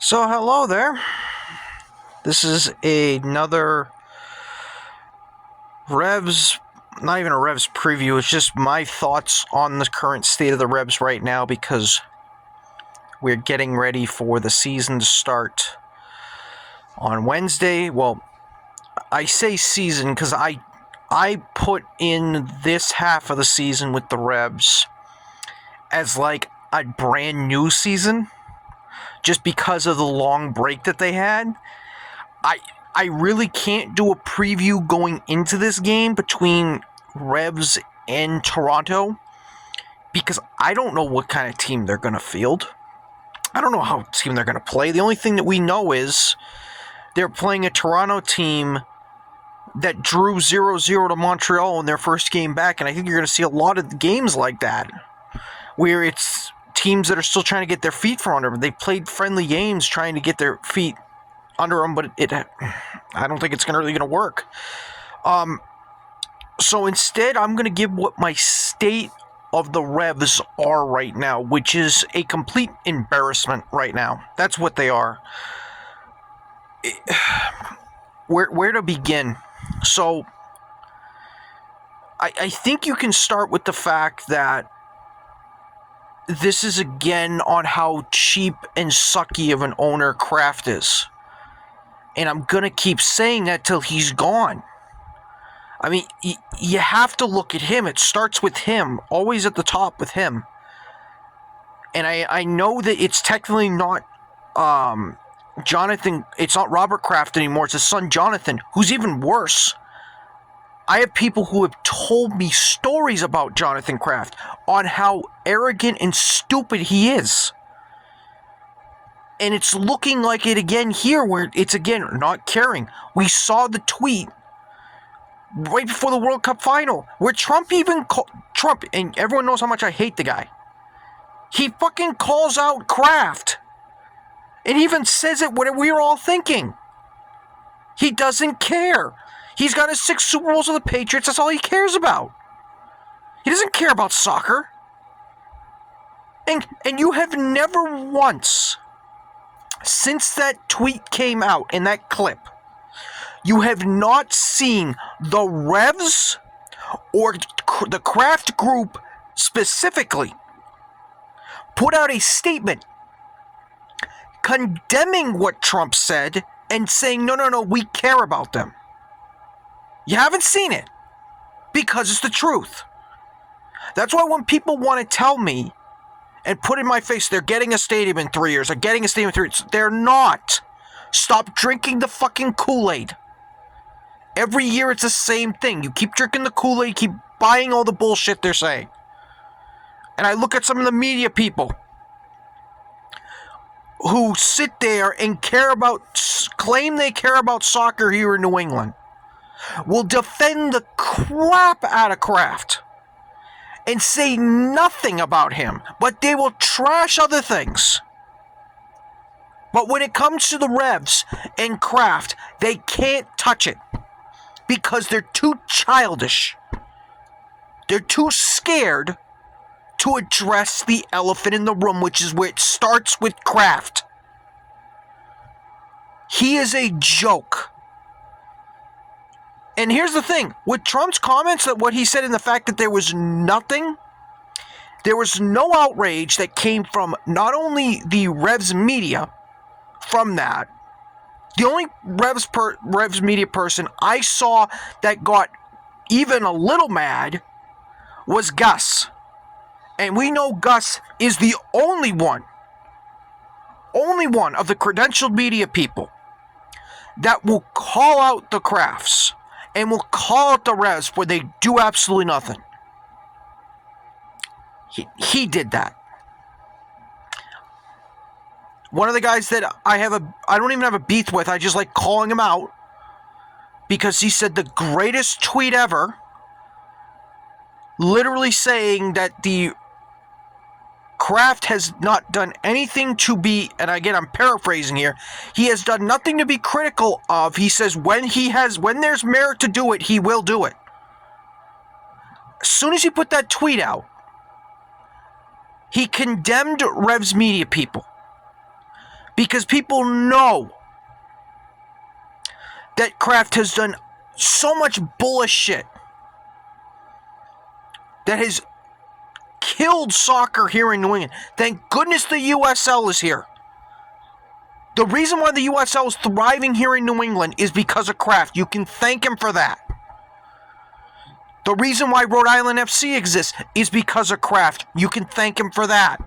So hello there. This is another Revs, not even a Revs preview. It's just my thoughts on the current state of the Revs right now because we're getting ready for the season to start on Wednesday. Well, I say season because I put in this half of the season with the Revs as like a brand new season just because of the long break that they had. I really can't do a preview going into this game between Revs and Toronto because I don't know what kind of team they're going to field. I don't know how team they're going to play. The only thing that we know is they're playing a Toronto team that drew 0-0 to Montreal in their first game back, and I think you're going to see a lot of games like that where it's teams that are still trying to get their feet from under them. They played friendly games trying to get their feet under them, but I don't think it's really going to work. So instead, I'm going to give what my state of the Revs are right now, which is a complete embarrassment right now. That's what they are. Where to begin? So I think you can start with the fact that this is again on how cheap and sucky of an owner Kraft is. And I'm going to keep saying that till he's gone. I mean, you have to look at him. It starts with him. Always at the top with him. And I know that it's technically not Jonathan. It's not Robert Kraft anymore. It's his son Jonathan, who's even worse. I have people who have told me stories about Jonathan Kraft on how arrogant and stupid he is. And it's looking like it again here where it's again not caring. We saw the tweet right before the World Cup final where Trump, and everyone knows how much I hate the guy. He fucking calls out Kraft. And even says it what we were all thinking. He doesn't care. He's got his 6 Super Bowls with the Patriots. That's all he cares about. He doesn't care about soccer. And you have never once, since that tweet came out in that clip, you have not seen the Revs or the Kraft Group specifically put out a statement condemning what Trump said and saying, no, we care about them. You haven't seen it because it's the truth. That's why when people want to tell me and put in my face, they're getting a stadium in 3 years. They're not. Stop drinking the fucking Kool-Aid. Every year it's the same thing. You keep drinking the Kool-Aid, keep buying all the bullshit they're saying. And I look at some of the media people who sit there and claim they care about soccer here in New England, will defend the crap out of Kraft and say nothing about him, but they will trash other things. But when it comes to the Revs and Kraft, they can't touch it because they're too childish. They're too scared to address the elephant in the room, which is where it starts with Kraft. He is a joke. And here's the thing, with Trump's comments, that what he said in the fact that there was no outrage that came from not only the Revs media from that. The only Revs media person I saw that got even a little mad was Gus. And we know Gus is the only one of the credentialed media people that will call out the Krafts and will call out the Revs where they do absolutely nothing. He did that. One of the guys that I don't even have a beef with, I just like calling him out because he said the greatest tweet ever, literally saying that the Kraft has not done anything to be, and again I'm paraphrasing here, he has done nothing to be critical of. He says when there's merit to do it, he will do it. As soon as he put that tweet out, he condemned Revs media people Because people know that Kraft has done so much bullshit that has killed soccer here in New England. Thank goodness the USL is here. The reason why the USL is thriving here in New England is because of Kraft. You can thank him for that. The reason why Rhode Island FC exists is because of Kraft. You can thank him for that.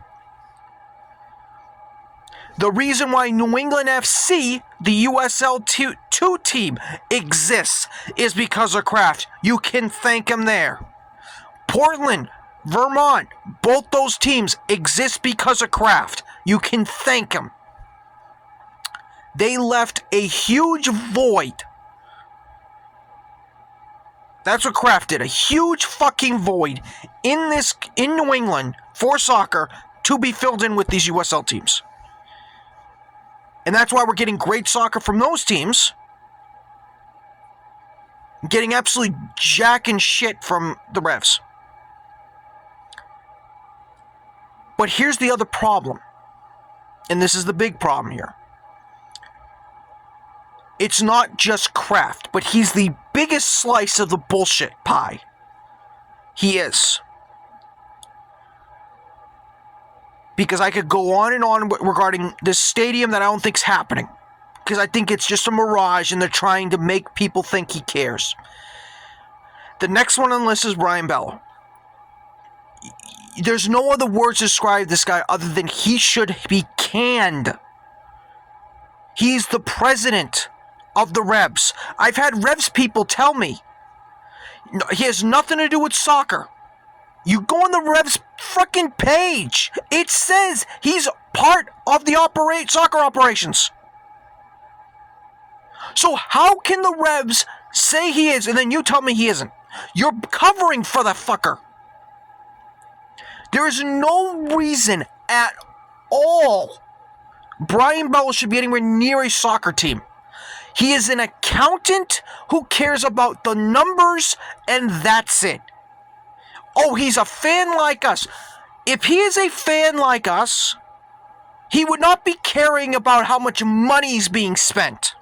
The reason why New England FC, the USL 2 team, exists is because of Kraft. You can thank him there. Portland, Vermont, both those teams exist because of Kraft. You can thank him. They left a huge void. That's what Kraft did. A huge fucking void in New England for soccer to be filled in with these USL teams. And that's why we're getting great soccer from those teams. Getting absolutely jacking shit from the Revs. But here's the other problem. And this is the big problem here. It's not just Kraft, but he's the biggest slice of the bullshit pie. He is. Because I could go on and on regarding this stadium that I don't think's happening. Because I think it's just a mirage and they're trying to make people think he cares. The next one on the list is Brian Bello. There's no other words to describe this guy other than he should be canned. He's the president of the Revs. I've had Revs people tell me he has nothing to do with soccer. You go on the Revs fucking page. It says he's part of the soccer operations. So how can the Revs say he is and then you tell me he isn't? You're covering for the fucker. There is no reason at all Brian Bello should be anywhere near a soccer team. He is an accountant who cares about the numbers and that's it. Oh, he's a fan like us. If he is a fan like us, he would not be caring about how much money is being spent.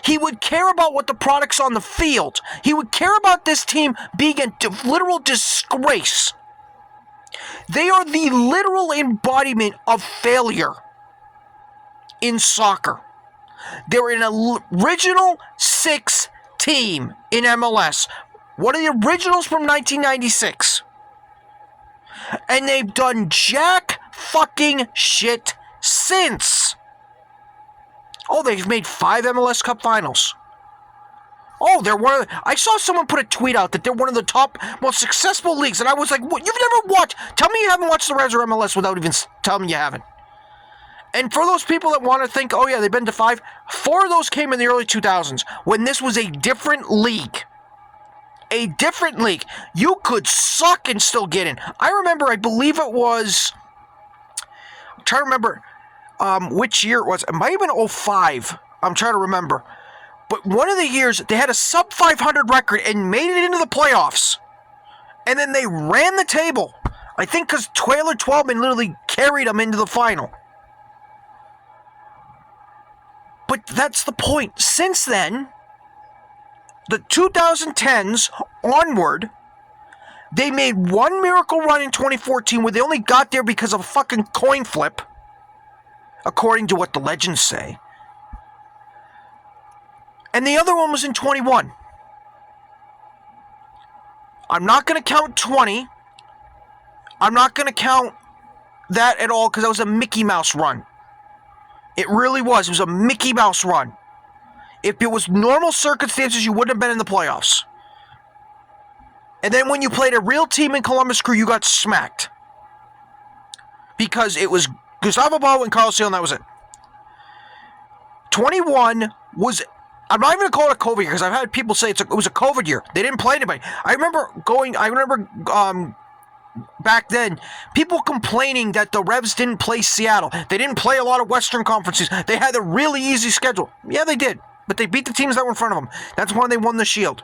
He would care about what the product's on the field. He would care about this team being a literal disgrace. They are the literal embodiment of failure in soccer. They're an original 6 team in MLS. One of the originals from 1996. And they've done jack fucking shit since. Oh, they've made 5 MLS Cup finals. Oh, they're one of the... I saw someone put a tweet out that they're one of the top, most successful leagues. And I was like, what? You've never watched... Tell me you haven't watched the Revs or MLS without even telling me you haven't. And for those people that want to think, oh yeah, they've been to 5, 4 of those came in the early 2000s, when this was a different league. A different league. You could suck and still get in. I remember, I believe it was... I'm trying to remember which year it was. It might have been 05. I'm trying to remember. But one of the years, they had a sub 500 record and made it into the playoffs. And then they ran the table. I think because Taylor Twellman literally carried them into the final. But that's the point. Since then, the 2010s onward, they made one miracle run in 2014 where they only got there because of a fucking coin flip, according to what the legends say. And the other one was in 21. I'm not going to count 20. I'm not going to count that at all because that was a Mickey Mouse run. It really was. It was a Mickey Mouse run. If it was normal circumstances, you wouldn't have been in the playoffs. And then when you played a real team in Columbus Crew, you got smacked. Because it was Gustavo Bou and Carlos Seal, and that was it. 21 was... I'm not even going to call it a COVID year, because I've had people say it was a COVID year. They didn't play anybody. I remember back then, people complaining that the Revs didn't play Seattle. They didn't play a lot of Western conferences. They had a really easy schedule. Yeah, they did. But they beat the teams that were in front of them. That's why they won the Shield.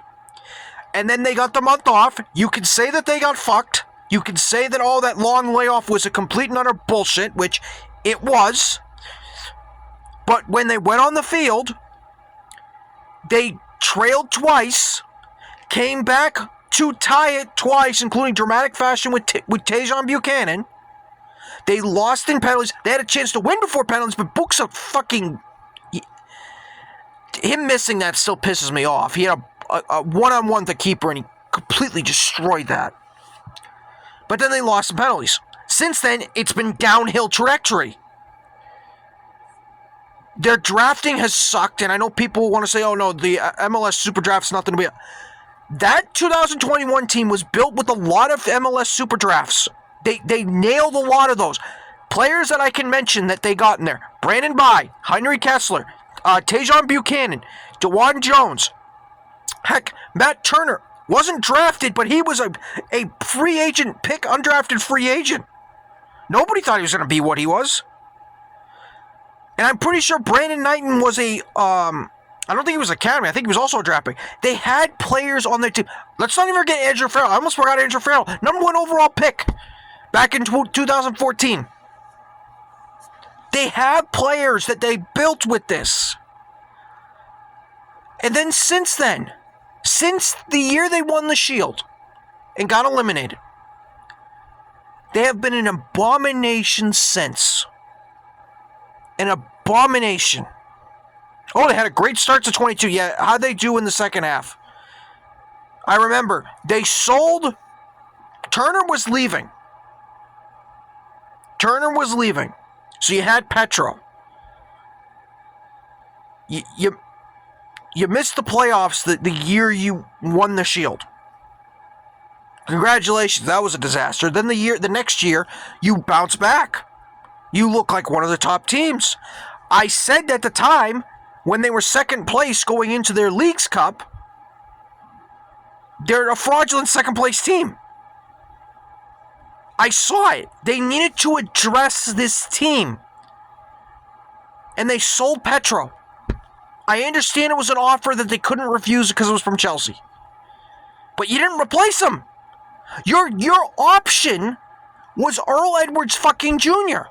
And then they got the month off. You could say that they got fucked. You could say that all that long layoff was a complete and utter bullshit, which it was. But when they went on the field, they trailed twice, came back to tie it twice, including dramatic fashion with Tajon Buchanan. They lost in penalties. They had a chance to win before penalties, but Book's a fucking... Him missing that still pisses me off. He had a one-on-one with the keeper, and he completely destroyed that. But then they lost in penalties. Since then, it's been downhill trajectory. Their drafting has sucked, and I know people want to say, oh no, the MLS Super Draft's nothing to be... That 2021 team was built with a lot of MLS Super Drafts. They nailed a lot of those. Players that I can mention that they got in there. Brandon Bye, Henry Kessler, Tajon Buchanan, DeJuan Jones. Heck, Matt Turner wasn't drafted, but he was a free agent pick, undrafted free agent. Nobody thought he was going to be what he was. And I'm pretty sure Brandon Knighton was I don't think he was academy. I think he was also a draft pick. They had players on their team. Let's not even forget Andrew Farrell. I almost forgot Andrew Farrell. Number 1 overall pick back in 2014. They have players that they built with this. And then since then, since the year they won the Shield and got eliminated, they have been an abomination since. An abomination. Oh, they had a great start to 22. Yeah, how'd they do in the second half? I remember. They sold... Turner was leaving. So you had Petro. You missed the playoffs the year you won the Shield. Congratulations, that was a disaster. Then the next year, you bounce back. You look like one of the top teams. I said at the time, when they were second place going into their Leagues Cup, they're a fraudulent second place team. I saw it. They needed to address this team. And they sold Petro. I understand it was an offer that they couldn't refuse because it was from Chelsea. But you didn't replace him. Your option was Earl Edwards fucking Jr.,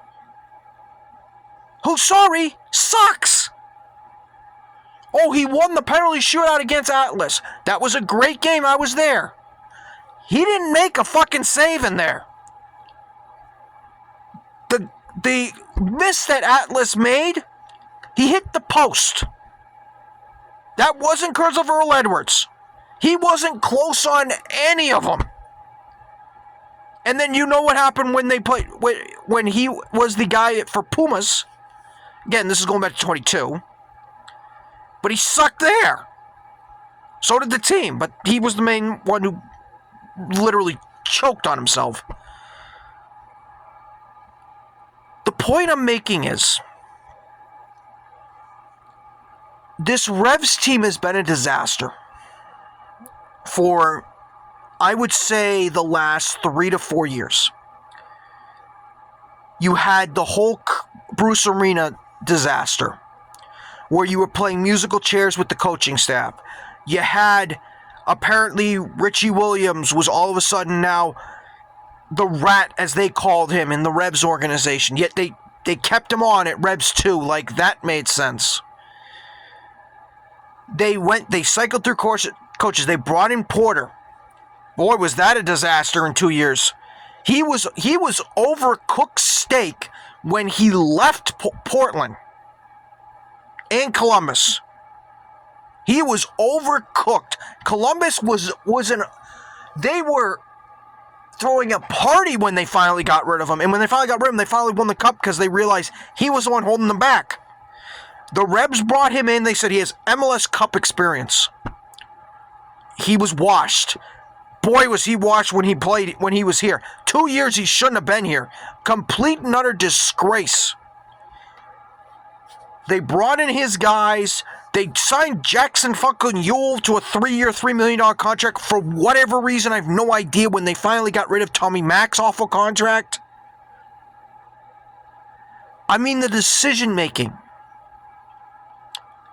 who, sorry, sucks. Oh, he won the penalty shootout against Atlas. That was a great game. I was there. He didn't make a fucking save in there. The miss that Atlas made, he hit the post. That wasn't because of Earl Edwards. He wasn't close on any of them. And then you know what happened when they played, when he was the guy for Pumas. Again, this is going back to 22. But he sucked there. So did the team, but he was the main one who literally choked on himself. The point I'm making is, this Revs team has been a disaster for, I would say, the last 3 to 4 years. You had the whole Bruce Arena disaster, where you were playing musical chairs with the coaching staff. You had, apparently, Richie Williams was all of a sudden now the rat, as they called him, in the Revs organization. Yet they kept him on at Revs 2, like that made sense. They cycled through coaches. They brought in Porter. Boy, was that a disaster in 2 years. He was overcooked steak when he left Portland and Columbus. He was overcooked. Columbus they were throwing a party when they finally got rid of him. And when they finally got rid of him, they finally won the cup because they realized he was the one holding them back. The Revs brought him in. They said he has MLS Cup experience. He was washed. Boy, was he washed when he was here. 2 years he shouldn't have been here. Complete and utter disgrace. They brought in his guys. They signed Jackson fucking Ewell to a 3-year, $3 million contract for whatever reason. I have no idea when they finally got rid of Tommy Mack's awful contract. I mean, the decision making.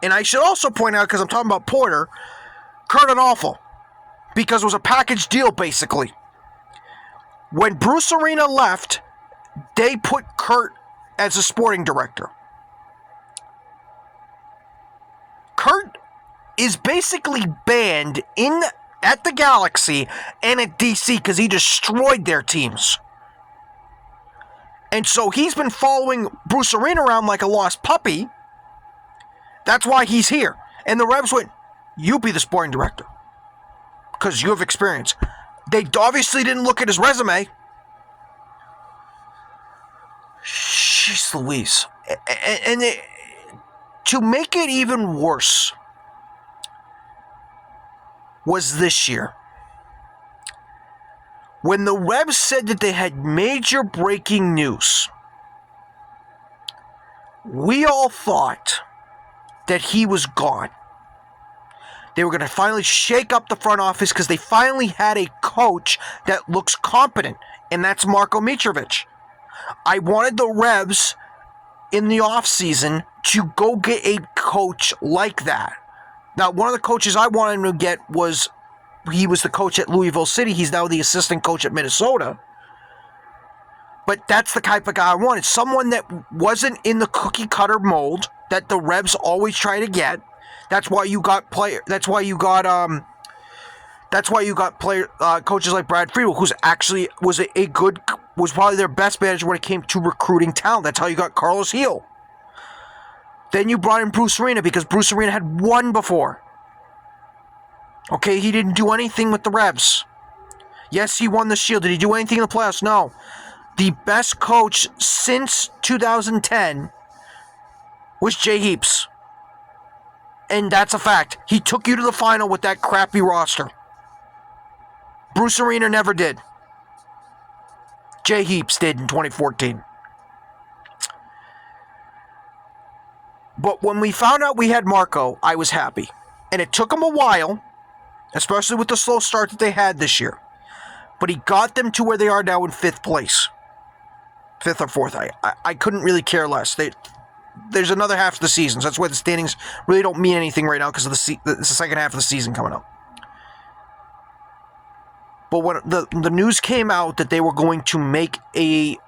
And I should also point out, because I'm talking about Porter, Kurt Onalfo, because it was a package deal, basically. When Bruce Arena left, they put Kurt as a sporting director. is basically banned at the Galaxy and at DC because he destroyed their teams. And so he's been following Bruce Arena around like a lost puppy. That's why he's here. And the Revs went, you be the sporting director because you have experience. They obviously didn't look at his resume. Jeez Louise. And to make it even worse was this year. When the Revs said that they had major breaking news, we all thought that he was gone. They were going to finally shake up the front office because they finally had a coach that looks competent, and that's Marko Mitrovic. I wanted the Revs in the offseason to go get a coach like that. Now, one of the coaches I wanted him to get he was the coach at Louisville City. He's now the assistant coach at Minnesota. But that's the type of guy I wanted. Someone that wasn't in the cookie cutter mold that the Revs always try to get. That's why you got coaches like Brad Friedel, who's actually was probably their best manager when it came to recruiting talent. That's how you got Carlos Heel. Then you brought in Bruce Arena because Bruce Arena had won before. Okay, he didn't do anything with the Revs. Yes, he won the Shield. Did he do anything in the playoffs? No. The best coach since 2010 was Jay Heaps. And that's a fact. He took you to the final with that crappy roster. Bruce Arena never did. Jay Heaps did in 2014. But when we found out we had Marko, I was happy. And it took him a while, especially with the slow start that they had this year. But he got them to where they are now in 5th place. 5th or 4th. I couldn't really care less. There's another half of the season, so that's why the standings really don't mean anything right now because of it's the second half of the season coming up. But when the news came out that they were going to make a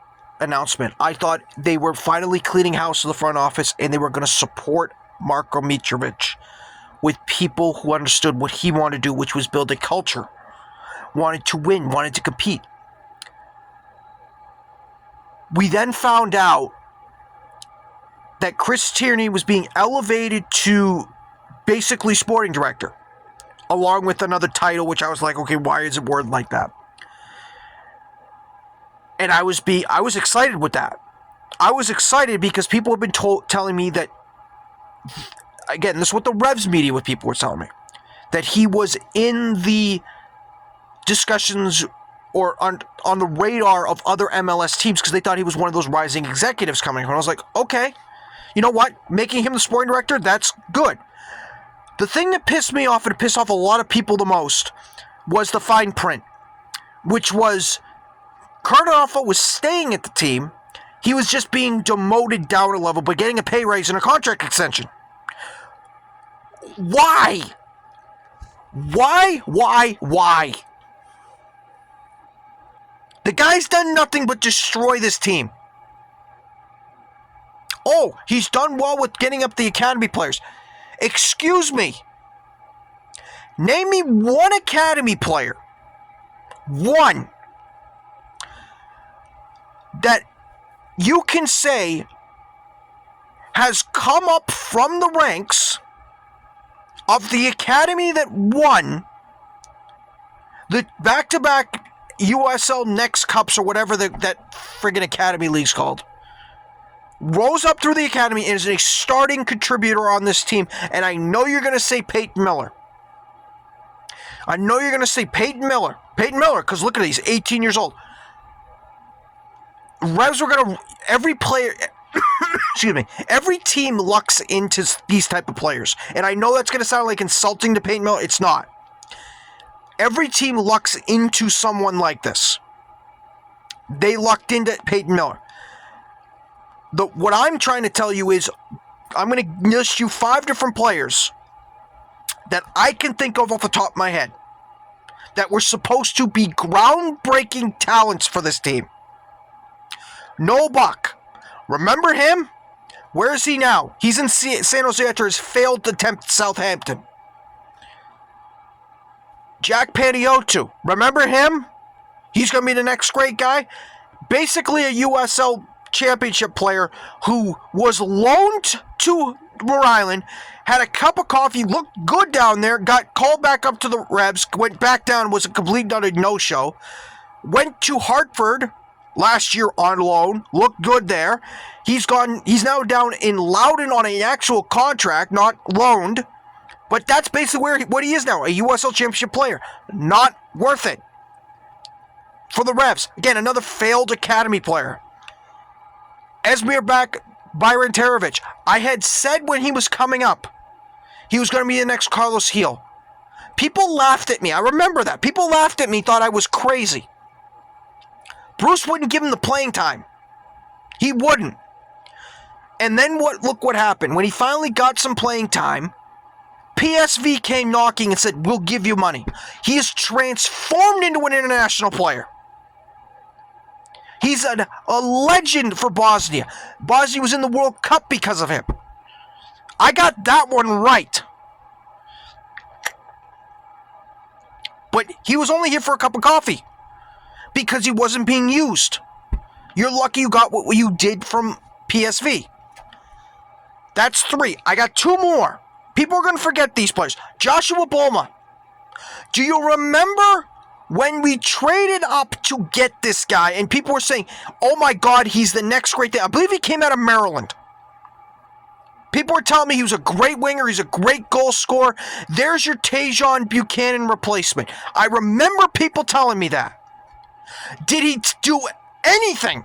announcement, I thought they were finally cleaning house to the front office and they were going to support Marko Mitrovic with people who understood what he wanted to do, which was build a culture, wanted to win, wanted to compete. We then found out that Chris Tierney was being elevated to basically sporting director, along with another title, which I was like, okay, why is it worded like that? And I was excited with that. I was excited because people have been telling me that, again, this is what the Revs media with people were telling me, that he was in the discussions or on the radar of other MLS teams because they thought he was one of those rising executives coming. And I was like, okay, you know what? Making him the sporting director, that's good. The thing that pissed me off and pissed off a lot of people the most was the fine print, which was Carter Alpha was staying at the team. He was just being demoted down a level, but getting a pay raise and a contract extension. Why? Why? The guy's done nothing but destroy this team. Oh, he's done well with getting up the academy players. Excuse me. Name me one academy player. One. That you can say has come up from the ranks of the academy that won the back-to-back USL Next Cups or whatever that friggin' academy league's called. Rose up through the academy and is a starting contributor on this team. And I know you're going to say Peyton Miller. Peyton Miller, because look at it, he's 18 years old. Revs were going to, every player, excuse me, every team lucks into these type of players. And I know that's going to sound like insulting to Peyton Miller. It's not. Every team lucks into someone like this. They lucked into Peyton Miller. What I'm trying to tell you is, I'm going to list you 5 different players that I can think of off the top of my head that were supposed to be groundbreaking talents for this team. Noel Buck. Remember him? Where is he now? He's in San Jose after his failed attempt at Southampton. Jack Panayiotou. Remember him? He's going to be the next great guy. Basically a USL championship player who was loaned to Rhode Island, had a cup of coffee, looked good down there, got called back up to the Revs, went back down, was a complete utter no-show, went to Hartford last year on loan, looked good there. He's now down in Loudoun on an actual contract, not loaned, but that's basically what he is now, a USL championship player. Not worth it for the Revs. Again, another failed academy player. Esmir back, Byron Terovich. I had said when he was coming up, he was going to be the next Carlos Gil. People laughed at me. I remember that. People laughed at me, thought I was crazy. Bruce wouldn't give him the playing time. He wouldn't. And then look what happened. When he finally got some playing time, PSV came knocking and said, we'll give you money. He is transformed into an international player. He's a legend for Bosnia. Bosnia was in the World Cup because of him. I got that one right. But he was only here for a cup of coffee because he wasn't being used. You're lucky you got what you did from PSV. That's 3. I got 2 more. People are going to forget these players. Joshua Boma. Do you remember when we traded up to get this guy and people were saying, oh my God, he's the next great thing? I believe he came out of Maryland. People were telling me he was a great winger, he's a great goal scorer. There's your Tajon Buchanan replacement. I remember people telling me that. Did he do anything?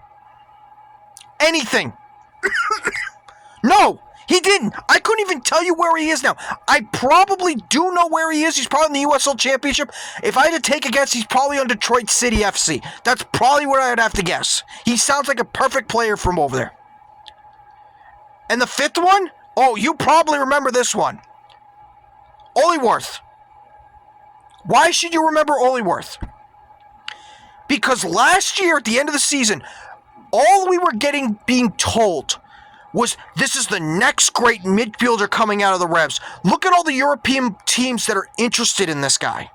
Anything? No, he didn't. I couldn't even tell you where he is now. I probably do know where he is. He's probably in the USL Championship. If I had to take a guess, he's probably on Detroit City FC. That's probably what I'd have to guess. He sounds like a perfect player from over there. And the 5th one? Oh, you probably remember this one. Ollyworth. Why should you remember Ollyworth? Because last year at the end of the season, all we were being told was this is the next great midfielder coming out of the Revs. Look at all the European teams that are interested in this guy.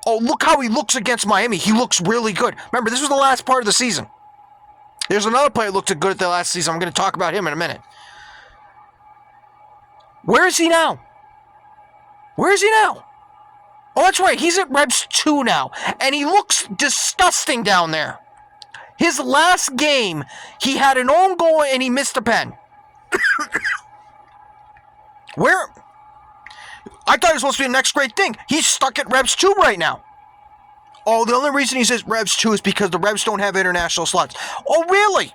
Oh, look how he looks against Miami. He looks really good. Remember, this was the last part of the season. There's another player that looked good at the last season. I'm going to talk about him in a minute. Where is he now? Where is he now? Oh, that's right. He's at Revs 2 now. And he looks disgusting down there. His last game, he had an own goal and he missed a pen. Where? I thought he was supposed to be the next great thing. He's stuck at Revs 2 right now. Oh, the only reason he says Revs 2 is because the Revs don't have international slots. Oh, really?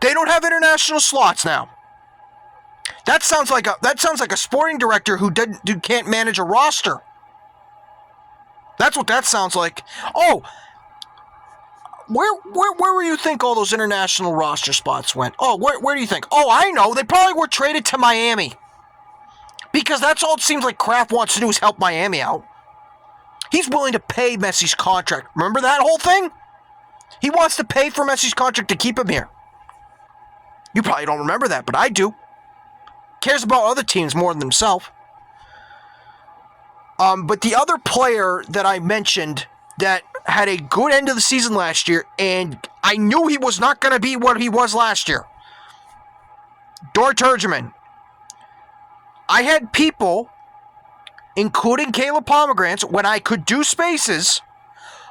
They don't have international slots now. That sounds like a sporting director who can't manage a roster. That's what that sounds like. Oh, where do you think all those international roster spots went? Oh, where do you think? Oh, I know. They probably were traded to Miami. Because that's all it seems like Kraft wants to do is help Miami out. He's willing to pay Messi's contract. Remember that whole thing? He wants to pay for Messi's contract to keep him here. You probably don't remember that, but I do. Cares about other teams more than himself. But the other player that I mentioned that had a good end of the season last year, and I knew he was not going to be what he was last year. Dor Turgeman. I had people, including Caleb Pomegrantz, when I could do spaces,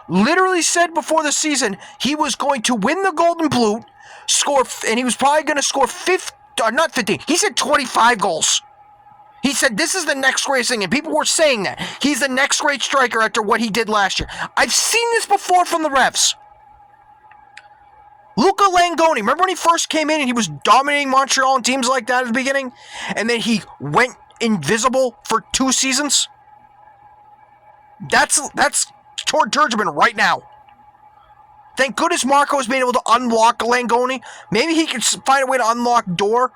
literally said before the season he was going to win the Golden Boot, score, and he was probably going to score 15. He said 25 goals. He said this is the next great thing, and people were saying that. He's the next great striker after what he did last year. I've seen this before from the Revs. Luca Langoni, remember when he first came in and he was dominating Montreal and teams like that at the beginning? And then he went invisible for 2 seasons? That's toward Turgeman right now. Thank goodness Marco has been able to unlock Langoni. Maybe he can find a way to unlock Dor.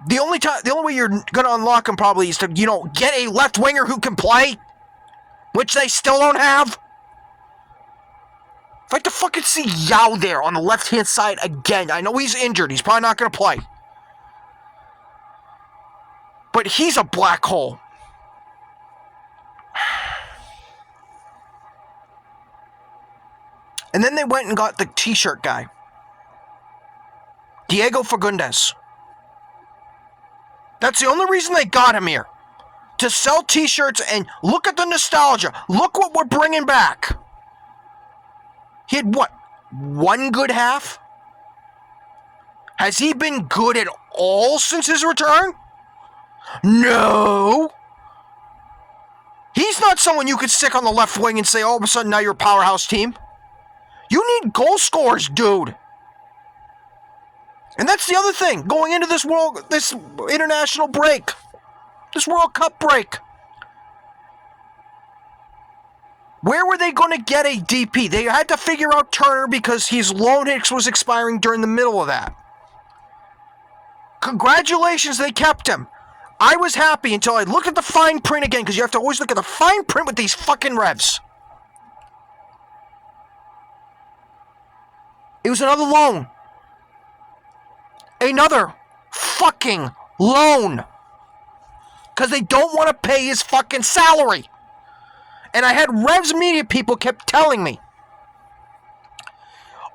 The only way you're going to unlock him probably is to, get a left winger who can play, which they still don't have. I'd like to fucking see Yao there on the left-hand side again. I know he's injured. He's probably not going to play. But he's a black hole. And then they went and got the t-shirt guy, Diego Fagundes. That's the only reason they got him here. To sell t-shirts and look at the nostalgia. Look what we're bringing back. He had what? One good half? Has he been good at all since his return? No. He's not someone you could stick on the left wing and say, all of a sudden, now you're a powerhouse team. You need goal scorers, dude. And that's the other thing, going into this international break, this World Cup break. Where were they going to get a DP? They had to figure out Turner because his loan was expiring during the middle of that. Congratulations, they kept him. I was happy until I looked at the fine print again, because you have to always look at the fine print with these fucking Revs. It was another loan. Another fucking loan. Because they don't want to pay his fucking salary. And I had Revs media people kept telling me,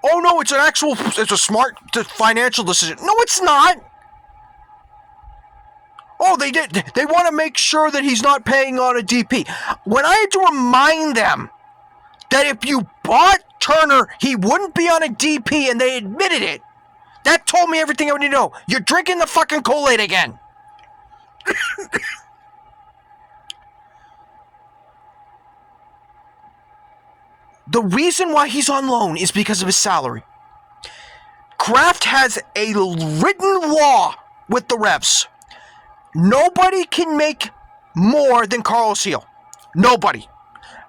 oh no, it's a smart financial decision. No, it's not. Oh, they did. They want to make sure that he's not paying on a DP. When I had to remind them that if you bought Turner, he wouldn't be on a DP, and they admitted it, that told me everything I need to know. You're drinking the fucking Kool-Aid again. The reason why he's on loan is because of his salary. Kraft has a written law with the Revs. Nobody can make more than Carlos Gil. Nobody.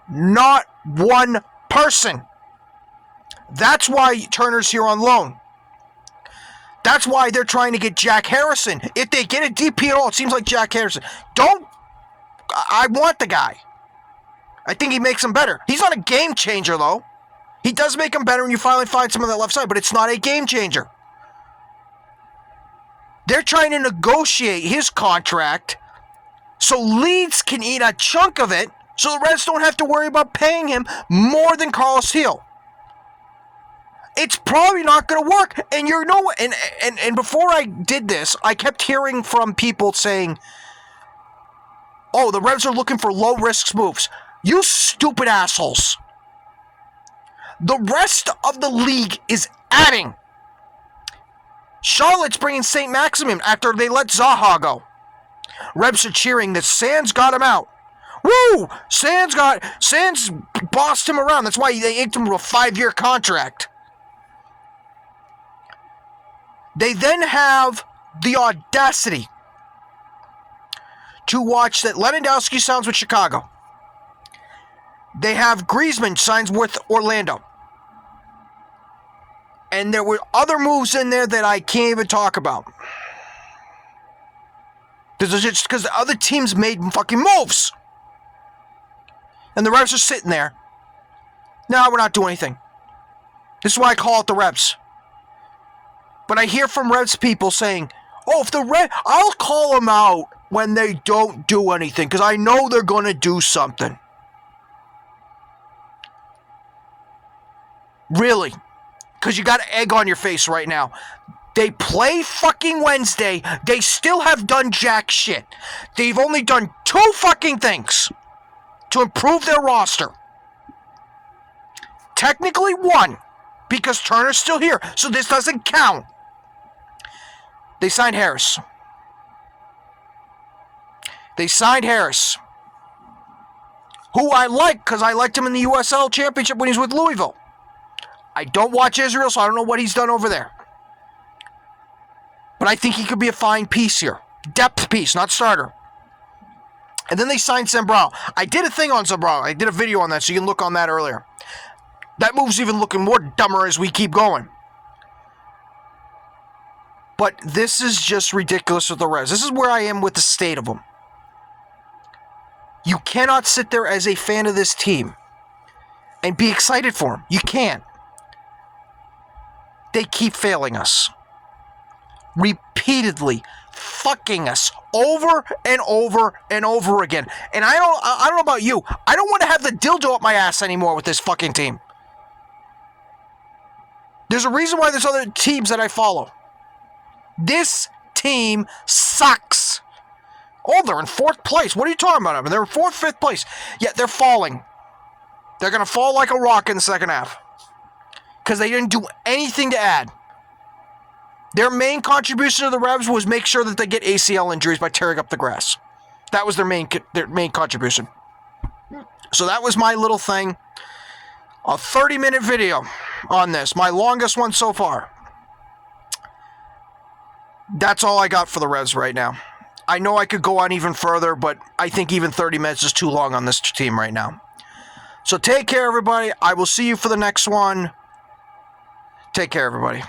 Not one person. That's why Turner's here on loan. That's why they're trying to get Jack Harrison. If they get a DP at all, it seems like Jack Harrison. I want the guy. I think he makes them better. He's not a game changer, though. He does make them better when you finally find some on that left side, but it's not a game changer. They're trying to negotiate his contract so Leeds can eat a chunk of it so the Reds don't have to worry about paying him more than Carlos Gil. It's probably not going to work. And you know what? And before I did this, I kept hearing from people saying, oh, the Reds are looking for low-risk moves. You stupid assholes. The rest of the league is adding. Charlotte's bringing St. Maximin after they let Zaha go. Revs are cheering that Sands got him out. Woo! Sands bossed him around. That's why they inked him to a 5-year contract. They then have the audacity to watch that Lewandowski signs with Chicago. They have Griezmann signs with Orlando. And there were other moves in there that I can't even talk about. Because the other teams made fucking moves. And the Revs are sitting there. No, we're not doing anything. This is why I call it the Revs. But I hear from Revs people saying, oh, if the Revs, I'll call them out when they don't do anything. Because I know they're going to do something. Really? Because you got egg on your face right now. They play fucking Wednesday. They still have done jack shit. They've only done 2 fucking things to improve their roster. Technically 1, because Turner's still here, so this doesn't count. They signed Harris. Who I like, because I liked him in the USL Championship when he was with Louisville. I don't watch Israel, so I don't know what he's done over there. But I think he could be a fine piece here. Depth piece, not starter. And then they signed Zambrano. I did a thing on Zambrano. I did a video on that, so you can look on that earlier. That move's even looking more dumber as we keep going. But this is just ridiculous with the Revs. This is where I am with the state of them. You cannot sit there as a fan of this team and be excited for them. You can't. They keep failing us. Repeatedly fucking us over and over and over again. And I don't know about you. I don't want to have the dildo up my ass anymore with this fucking team. There's a reason why there's other teams that I follow. This team sucks. Oh, they're in 4th place. What are you talking about? They're in 4th, 5th place. Yet they're falling. They're going to fall like a rock in the second half. Because they didn't do anything to add. Their main contribution to the Revs was make sure that they get ACL injuries by tearing up the grass. That was their main contribution. So that was my little thing. A 30-minute video on this. My longest one so far. That's all I got for the Revs right now. I know I could go on even further, but I think even 30 minutes is too long on this team right now. So take care, everybody. I will see you for the next one. Take care, everybody.